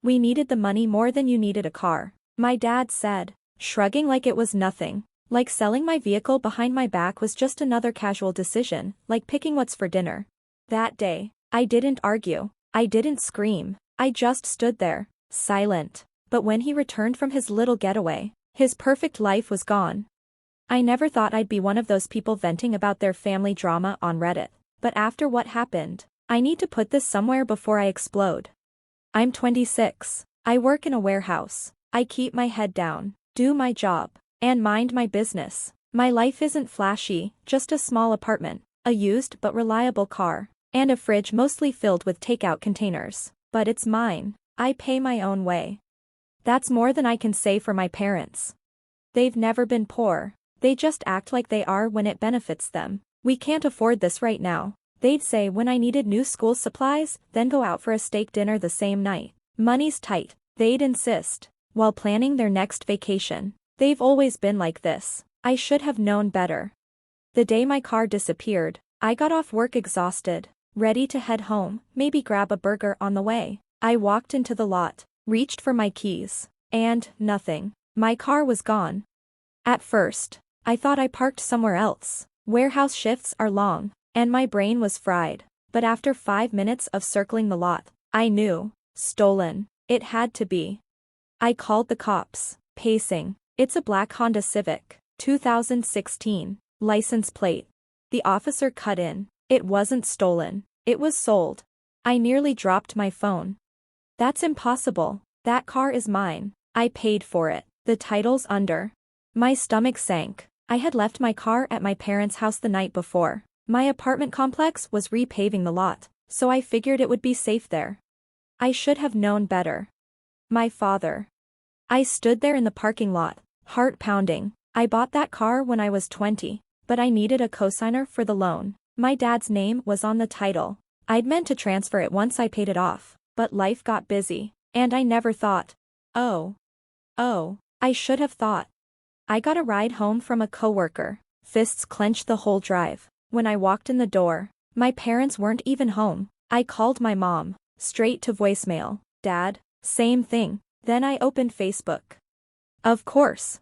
We needed the money more than you needed a car, my dad said, shrugging like it was nothing. Like selling my vehicle behind my back was just another casual decision, like picking what's for dinner. That day, I didn't argue. I didn't scream. I just stood there, silent. But when he returned from his little getaway, his perfect life was gone. I never thought I'd be one of those people venting about their family drama on Reddit. But after what happened, I need to put this somewhere before I explode. I'm 26. I work in a warehouse. I keep my head down, do my job, and mind my business. My life isn't flashy, just a small apartment, a used but reliable car, and a fridge mostly filled with takeout containers. But it's mine. I pay my own way. That's more than I can say for my parents. They've never been poor. They just act like they are when it benefits them. We can't afford this right now, they'd say when I needed new school supplies, then go out for a steak dinner the same night. Money's tight, they'd insist, while planning their next vacation. They've always been like this. I should have known better. The day my car disappeared, I got off work exhausted, ready to head home, maybe grab a burger on the way. I walked into the lot, reached for my keys, and nothing. My car was gone. At first, I thought I parked somewhere else. Warehouse shifts are long, and my brain was fried. But after 5 minutes of circling the lot, I knew. Stolen. It had to be. I called the cops, pacing. It's a black Honda Civic, 2016, license plate. The officer cut in. It wasn't stolen. It was sold. I nearly dropped my phone. That's impossible. That car is mine. I paid for it. The title's under. My stomach sank. I had left my car at my parents' house the night before. My apartment complex was repaving the lot, so I figured it would be safe there. I should have known better. My father. I stood there in the parking lot, heart pounding. I bought that car when I was 20, but I needed a cosigner for the loan. My dad's name was on the title. I'd meant to transfer it once I paid it off, but life got busy, and I never thought. Oh, I should have thought. I got a ride home from a coworker, fists clenched the whole drive. When I walked in the door, my parents weren't even home. I called my mom, straight to voicemail. Dad, same thing. Then I opened Facebook. Of course.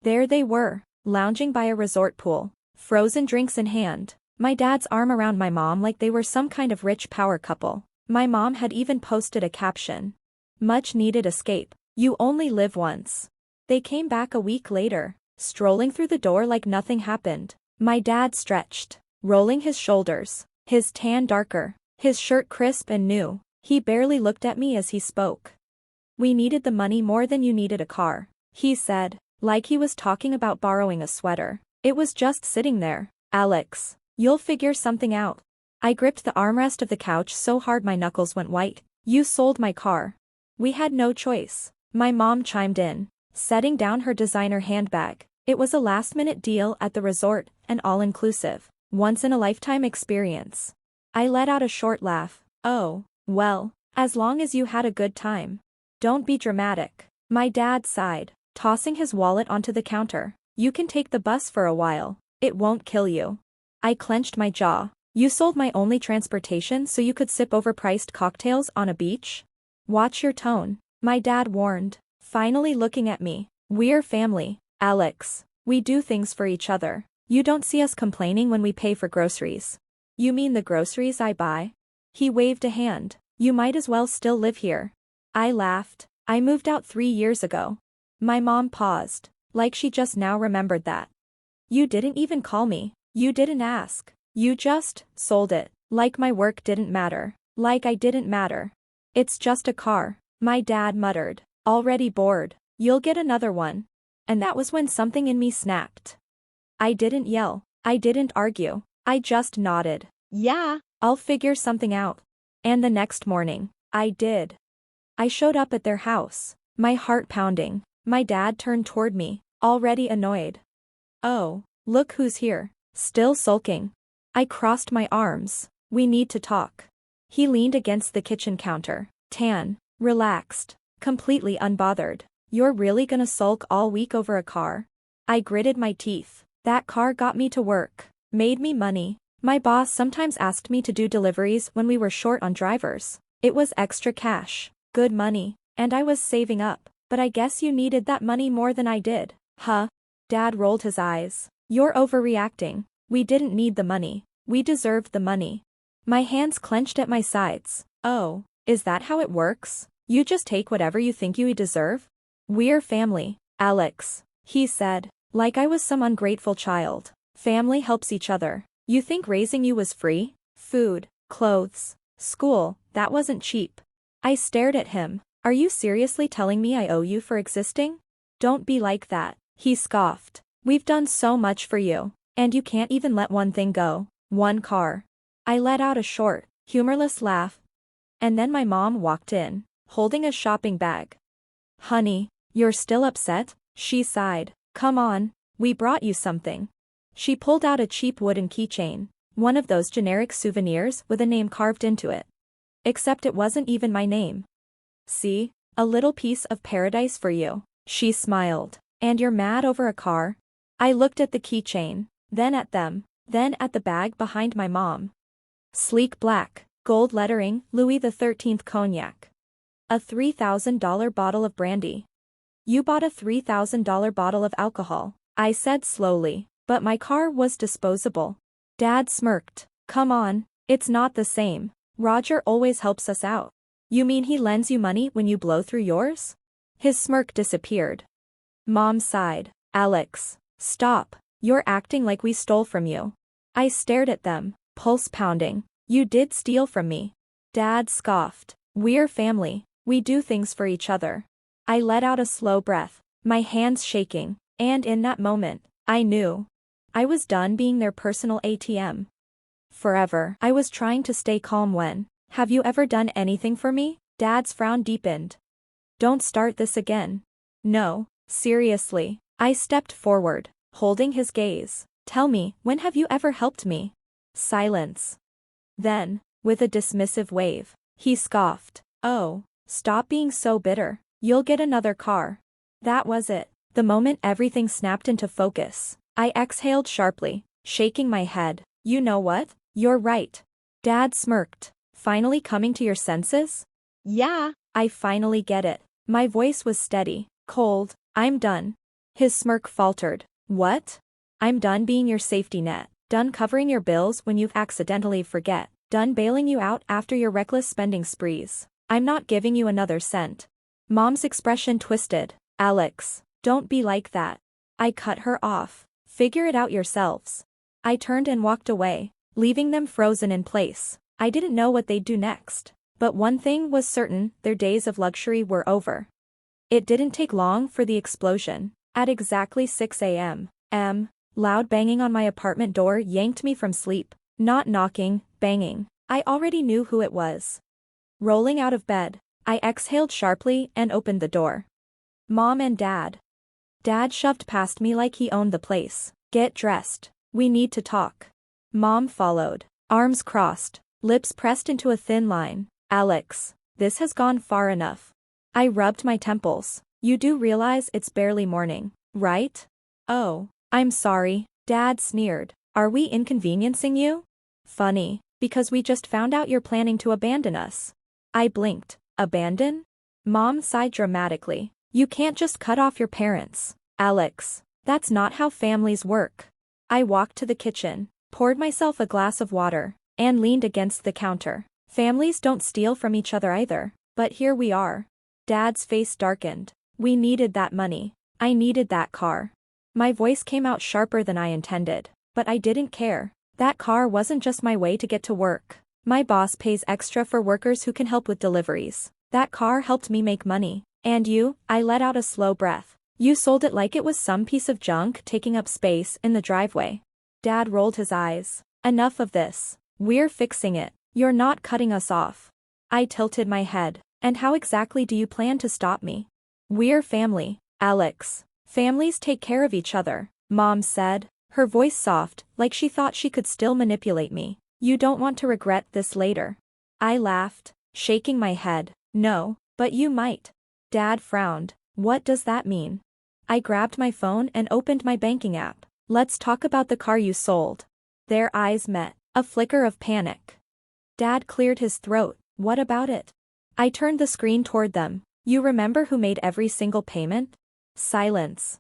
There they were, lounging by a resort pool, frozen drinks in hand, my dad's arm around my mom like they were some kind of rich power couple. My mom had even posted a caption. Much needed escape. You only live once. They came back a week later, strolling through the door like nothing happened. My dad stretched, rolling his shoulders, his tan darker, his shirt crisp and new. He barely looked at me as he spoke. We needed the money more than you needed a car, he said, like he was talking about borrowing a sweater. It was just sitting there. Alex, you'll figure something out. I gripped the armrest of the couch so hard my knuckles went white. You sold my car. We had no choice. My mom chimed in, setting down her designer handbag. It was a last-minute deal at the resort, an all-inclusive, once-in-a-lifetime experience. I let out a short laugh. Oh, well, as long as you had a good time. Don't be dramatic. My dad sighed, tossing his wallet onto the counter. You can take the bus for a while. It won't kill you. I clenched my jaw. You sold my only transportation so you could sip overpriced cocktails on a beach? Watch your tone, my dad warned, finally looking at me. We're family, Alex. We do things for each other. You don't see us complaining when we pay for groceries. You mean the groceries I buy? He waved a hand. You might as well still live here. I laughed. I moved out 3 years ago. My mom paused, like she just now remembered that. You didn't even call me. You didn't ask. You just sold it, like my work didn't matter, like I didn't matter. It's just a car, my dad muttered, already bored. You'll get another one. And that was when something in me snapped. I didn't yell. I didn't argue. I just nodded. Yeah, I'll figure something out. And the next morning, I did. I showed up at their house, my heart pounding. My dad turned toward me, already annoyed. Oh, look who's here, still sulking. I crossed my arms. We need to talk. He leaned against the kitchen counter, tan, relaxed, completely unbothered. You're really gonna sulk all week over a car? I gritted my teeth. That car got me to work, made me money. My boss sometimes asked me to do deliveries when we were short on drivers. It was extra cash, good money. And I was saving up, but I guess you needed that money more than I did. Huh? Dad rolled his eyes. You're overreacting. We didn't need the money. We deserved the money. My hands clenched at my sides. Oh, is that how it works? You just take whatever you think you deserve? We're family, Alex, he said, like I was some ungrateful child. Family helps each other. You think raising you was free? Food, clothes, school, that wasn't cheap. I stared at him. Are you seriously telling me I owe you for existing? Don't be like that, he scoffed. We've done so much for you. And you can't even let one thing go. One car. I let out a short, humorless laugh. And then my mom walked in, holding a shopping bag. Honey, you're still upset? She sighed. Come on, we brought you something. She pulled out a cheap wooden keychain, one of those generic souvenirs with a name carved into it. Except it wasn't even my name. See, a little piece of paradise for you. She smiled. And you're mad over a car? I looked at the keychain, then at them, then at the bag behind my mom. Sleek black, gold lettering, Louis XIII cognac. A $3,000 bottle of brandy. You bought a $3,000 bottle of alcohol, I said slowly, but my car was disposable. Dad smirked. Come on, it's not the same. Roger always helps us out. You mean he lends you money when you blow through yours? His smirk disappeared. Mom sighed. Alex, stop. You're acting like we stole from you. I stared at them, pulse pounding. You did steal from me. Dad scoffed. We're family. We do things for each other. I let out a slow breath, my hands shaking, and in that moment, I knew. I was done being their personal ATM. Forever. I was trying to stay calm when, have you ever done anything for me? Dad's frown deepened. Don't start this again. No, seriously. I stepped forward, holding his gaze. Tell me, when have you ever helped me? Silence. Then, with a dismissive wave, he scoffed. Oh, stop being so bitter. You'll get another car. That was it. The moment everything snapped into focus, I exhaled sharply, shaking my head. You know what? You're right. Dad smirked. Finally coming to your senses? Yeah, I finally get it. My voice was steady, cold. I'm done. His smirk faltered. What? I'm done being your safety net. Done covering your bills when you accidentally forget. Done bailing you out after your reckless spending sprees. I'm not giving you another cent. Mom's expression twisted. Alex, don't be like that. I cut her off. Figure it out yourselves. I turned and walked away, leaving them frozen in place. I didn't know what they'd do next. But one thing was certain, their days of luxury were over. It didn't take long for the explosion. At exactly 6 a.m., loud banging on my apartment door yanked me from sleep. Not knocking, banging. I already knew who it was. Rolling out of bed, I exhaled sharply and opened the door. Mom and Dad. Dad shoved past me like he owned the place. Get dressed. We need to talk. Mom followed, arms crossed, lips pressed into a thin line. Alex, this has gone far enough. I rubbed my temples. You do realize it's barely morning, right? Oh, I'm sorry. Dad sneered. Are we inconveniencing you? Funny, because we just found out you're planning to abandon us. I blinked. Abandon? Mom sighed dramatically. You can't just cut off your parents, Alex. That's not how families work. I walked to the kitchen, poured myself a glass of water, and leaned against the counter. Families don't steal from each other either. But here we are. Dad's face darkened. We needed that money. I needed that car. My voice came out sharper than I intended, but I didn't care. That car wasn't just my way to get to work. My boss pays extra for workers who can help with deliveries. That car helped me make money. And you, I let out a slow breath. You sold it like it was some piece of junk taking up space in the driveway. Dad rolled his eyes. Enough of this. We're fixing it. You're not cutting us off. I tilted my head. And how exactly do you plan to stop me? We're family, Alex. Families take care of each other, Mom said, her voice soft, like she thought she could still manipulate me. You don't want to regret this later. I laughed, shaking my head. No, but you might. Dad frowned. What does that mean? I grabbed my phone and opened my banking app. Let's talk about the car you sold. Their eyes met, a flicker of panic. Dad cleared his throat. What about it? I turned the screen toward them. You remember who made every single payment? Silence.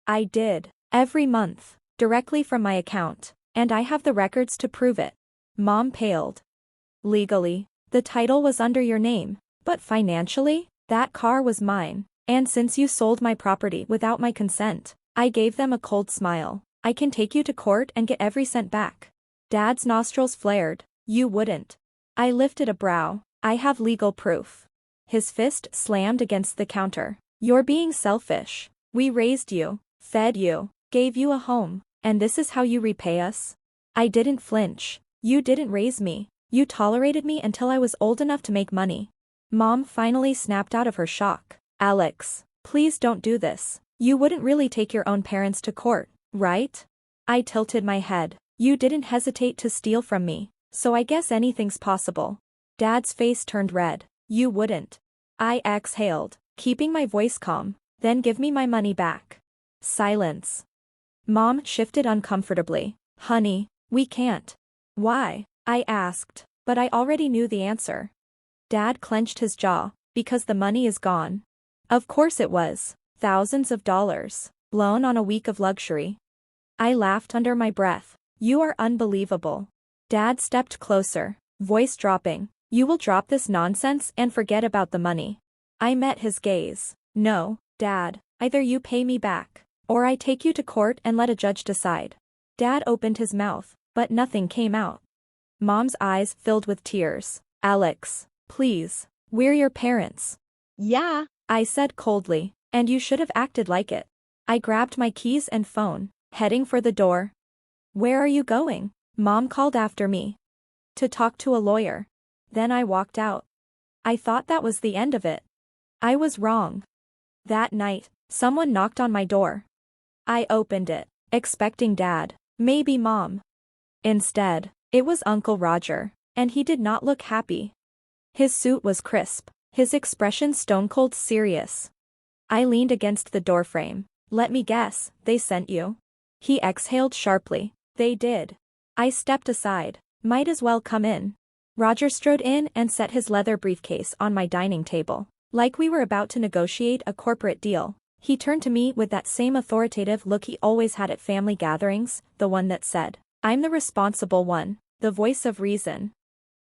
I did. Every month. Directly from my account. And I have the records to prove it. Mom paled. Legally, the title was under your name, but financially, that car was mine. And since you sold my property without my consent, I gave them a cold smile. I can take you to court and get every cent back. Dad's nostrils flared. You wouldn't. I lifted a brow. I have legal proof. His fist slammed against the counter. You're being selfish. We raised you, fed you, gave you a home, and this is how you repay us? I didn't flinch. You didn't raise me. You tolerated me until I was old enough to make money. Mom finally snapped out of her shock. Alex, please don't do this. You wouldn't really take your own parents to court, right? I tilted my head. You didn't hesitate to steal from me, so I guess anything's possible. Dad's face turned red. You wouldn't. I exhaled, keeping my voice calm. Then give me my money back. Silence. Mom shifted uncomfortably. Honey, we can't. Why? I asked, but I already knew the answer. Dad clenched his jaw. Because the money is gone. Of course it was. Thousands of dollars. Blown on a week of luxury. I laughed under my breath. You are unbelievable. Dad stepped closer, voice dropping. You will drop this nonsense and forget about the money. I met his gaze. No, Dad, either you pay me back, or I take you to court and let a judge decide. Dad opened his mouth, but nothing came out. Mom's eyes filled with tears. Alex, please, we're your parents. Yeah, I said coldly, and you should have acted like it. I grabbed my keys and phone, heading for the door. Where are you going? Mom called after me. To talk to a lawyer. Then I walked out. I thought that was the end of it. I was wrong. That night, someone knocked on my door. I opened it, expecting Dad, maybe Mom. Instead, it was Uncle Roger, and he did not look happy. His suit was crisp, his expression stone-cold serious. I leaned against the doorframe. Let me guess, they sent you? He exhaled sharply. They did. I stepped aside. Might as well come in. Roger strode in and set his leather briefcase on my dining table. Like we were about to negotiate a corporate deal. He turned to me with that same authoritative look he always had at family gatherings, the one that said, I'm the responsible one, the voice of reason.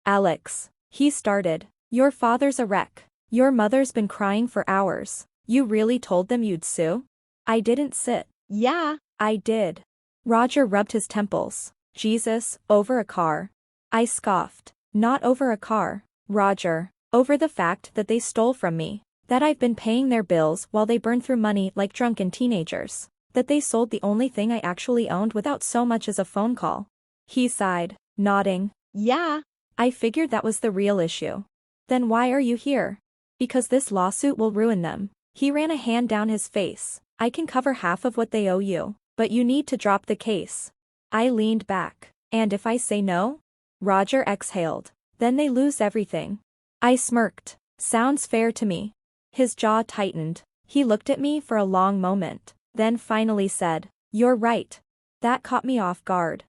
Alex, he started, your father's a wreck. Your mother's been crying for hours. You really told them you'd sue? I didn't sit. Yeah, I did. Roger rubbed his temples. Jesus, over a car. I scoffed. Not over a car, Roger, over the fact that they stole from me. That I've been paying their bills while they burned through money like drunken teenagers. That they sold the only thing I actually owned without so much as a phone call. He sighed, nodding. Yeah. I figured that was the real issue. Then why are you here? Because this lawsuit will ruin them. He ran a hand down his face. I can cover half of what they owe you, but you need to drop the case. I leaned back. And if I say no? Roger exhaled. Then they lose everything. I smirked. Sounds fair to me. His jaw tightened. He looked at me for a long moment, then finally said, You're right. That caught me off guard.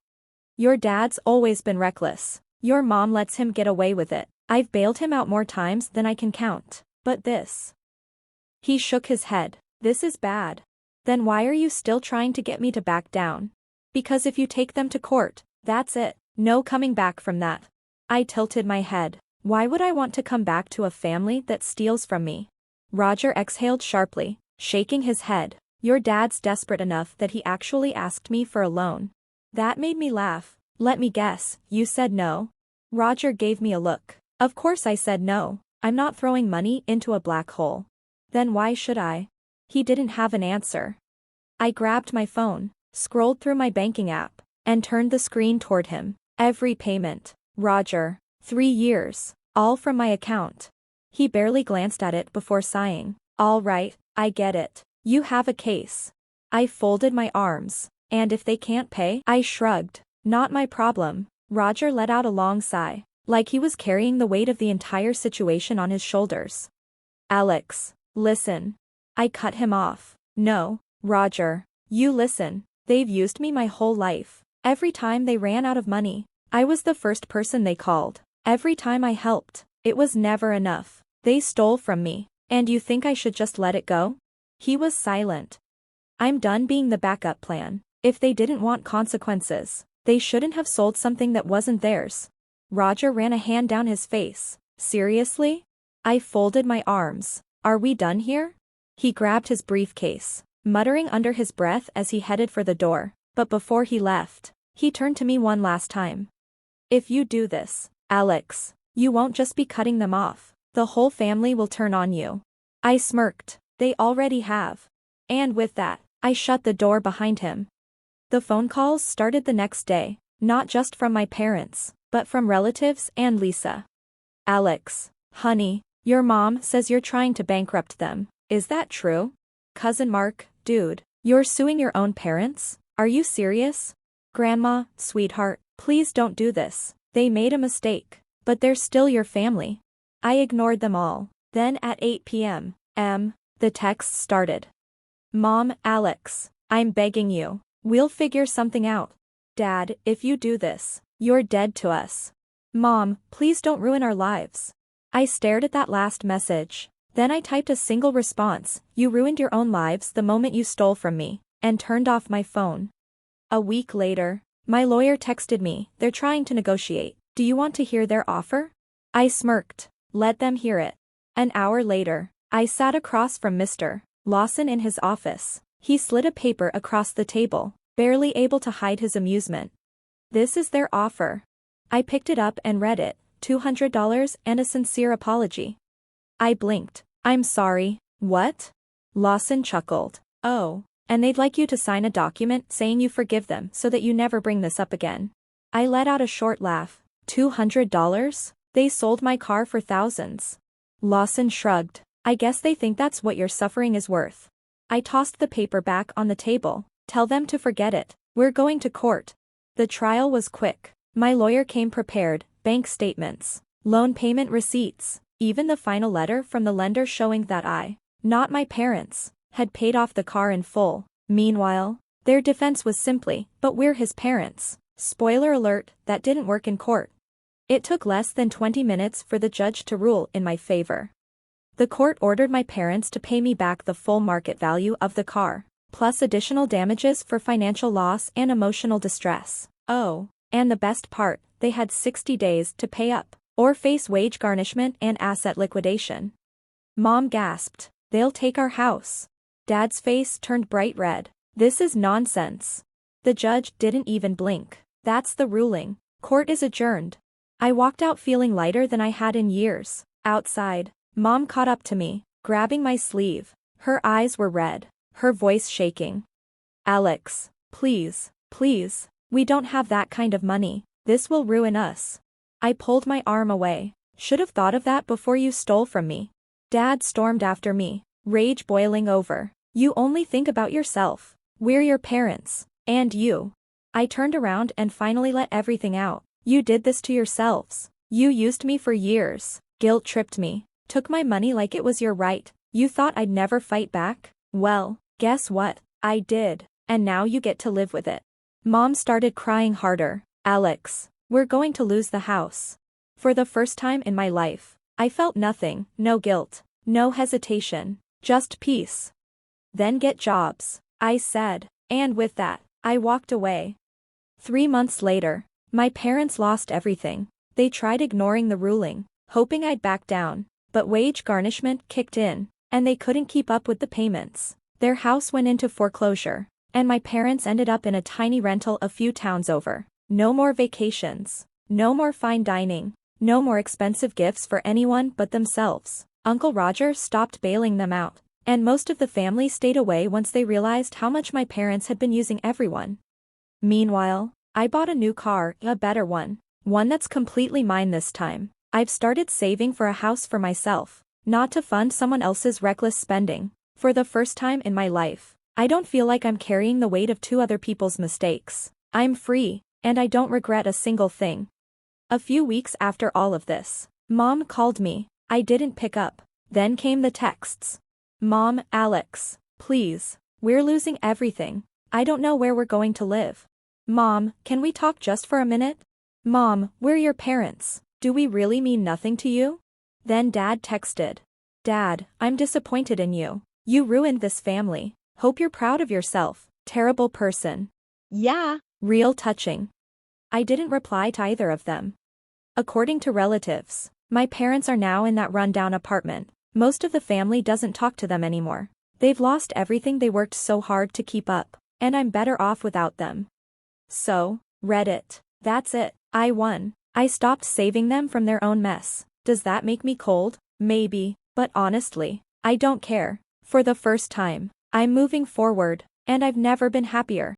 Your dad's always been reckless. Your mom lets him get away with it. I've bailed him out more times than I can count. But this. He shook his head. This is bad. Then why are you still trying to get me to back down? Because if you take them to court, that's it. No coming back from that. I tilted my head. Why would I want to come back to a family that steals from me? Roger exhaled sharply, shaking his head. Your dad's desperate enough that he actually asked me for a loan. That made me laugh. Let me guess, you said no? Roger gave me a look. Of course I said no. I'm not throwing money into a black hole. Then why should I? He didn't have an answer. I grabbed my phone, scrolled through my banking app, and turned the screen toward him. Every payment. Roger. 3 years. All from my account. He barely glanced at it before sighing. All right, I get it. You have a case. I folded my arms. And if they can't pay? I shrugged. Not my problem. Roger let out a long sigh, like he was carrying the weight of the entire situation on his shoulders. Alex, listen. I cut him off. No, Roger. You listen. They've used me my whole life. Every time they ran out of money, I was the first person they called. Every time I helped, it was never enough. They stole from me. And you think I should just let it go? He was silent. I'm done being the backup plan. If they didn't want consequences, they shouldn't have sold something that wasn't theirs. Roger ran a hand down his face. Seriously? I folded my arms. Are we done here? He grabbed his briefcase, muttering under his breath as he headed for the door, but before he left, he turned to me one last time. If you do this, Alex, you won't just be cutting them off, the whole family will turn on you. I smirked. They already have. And with that, I shut the door behind him. The phone calls started the next day, not just from my parents, but from relatives and Lisa. Alex, honey, your mom says you're trying to bankrupt them. Is that true? Cousin Mark, dude, you're suing your own parents? Are you serious? Grandma, sweetheart, please don't do this. They made a mistake, but they're still your family. I ignored them all. Then at 8 p.m., the texts started. Mom, Alex, I'm begging you. We'll figure something out. Dad, if you do this, you're dead to us. Mom, please don't ruin our lives. I stared at that last message. Then I typed a single response, you ruined your own lives the moment you stole from me, and turned off my phone. A week later, my lawyer texted me, they're trying to negotiate. Do you want to hear their offer? I smirked. Let them hear it. An hour later, I sat across from Mr. Lawson in his office. He slid a paper across the table, barely able to hide his amusement. This is their offer. I picked it up and read it, $200 and a sincere apology. I blinked. I'm sorry, what? Lawson chuckled. Oh, and they'd like you to sign a document saying you forgive them so that you never bring this up again. I let out a short laugh. $200? They sold my car for thousands. Lawson shrugged. I guess they think that's what your suffering is worth. I tossed the paper back on the table. Tell them to forget it. We're going to court. The trial was quick. My lawyer came prepared, bank statements, loan payment receipts, even the final letter from the lender showing that I, not my parents, had paid off the car in full. Meanwhile, their defense was simply, but we're his parents. Spoiler alert, that didn't work in court. It took less than 20 minutes for the judge to rule in my favor. The court ordered my parents to pay me back the full market value of the car, plus additional damages for financial loss and emotional distress. Oh, and the best part, they had 60 days to pay up, or face wage garnishment and asset liquidation. Mom gasped, they'll take our house. Dad's face turned bright red. This is nonsense. The judge didn't even blink. That's the ruling. Court is adjourned. I walked out feeling lighter than I had in years. Outside, Mom caught up to me, grabbing my sleeve. Her eyes were red, her voice shaking. Alex, please, please, we don't have that kind of money. This will ruin us. I pulled my arm away. Should have thought of that before you stole from me. Dad stormed after me, rage boiling over. You only think about yourself. We're your parents. And you. I turned around and finally let everything out. You did this to yourselves. You used me for years. Guilt tripped me. Took my money like it was your right. You thought I'd never fight back? Well, guess what? I did. And now you get to live with it. Mom started crying harder. Alex, we're going to lose the house. For the first time in my life, I felt nothing, no guilt, no hesitation, just peace. Then get jobs, I said, and with that, I walked away. 3 months later, my parents lost everything. They tried ignoring the ruling, hoping I'd back down, but wage garnishment kicked in, and they couldn't keep up with the payments. Their house went into foreclosure, and my parents ended up in a tiny rental a few towns over. No more vacations, no more fine dining, no more expensive gifts for anyone but themselves. Uncle Roger stopped bailing them out, and most of the family stayed away once they realized how much my parents had been using everyone. Meanwhile, I bought a new car, a better one that's completely mine this time. I've started saving for a house for myself, not to fund someone else's reckless spending. For the first time in my life, I don't feel like I'm carrying the weight of 2 other people's mistakes. I'm free, and I don't regret a single thing. A few weeks after all of this, Mom called me. I didn't pick up. Then came the texts. Mom, Alex, please, we're losing everything. I don't know where we're going to live. Mom, can we talk just for a minute? Mom, we're your parents. Do we really mean nothing to you? Then Dad texted. Dad, I'm disappointed in you. You ruined this family. Hope you're proud of yourself. Terrible person. Yeah. Real touching. I didn't reply to either of them. According to relatives, my parents are now in that rundown apartment. Most of the family doesn't talk to them anymore. They've lost everything they worked so hard to keep up, and I'm better off without them. So, Reddit. That's it. I won. I stopped saving them from their own mess. Does that make me cold? Maybe, but honestly, I don't care. For the first time, I'm moving forward, and I've never been happier.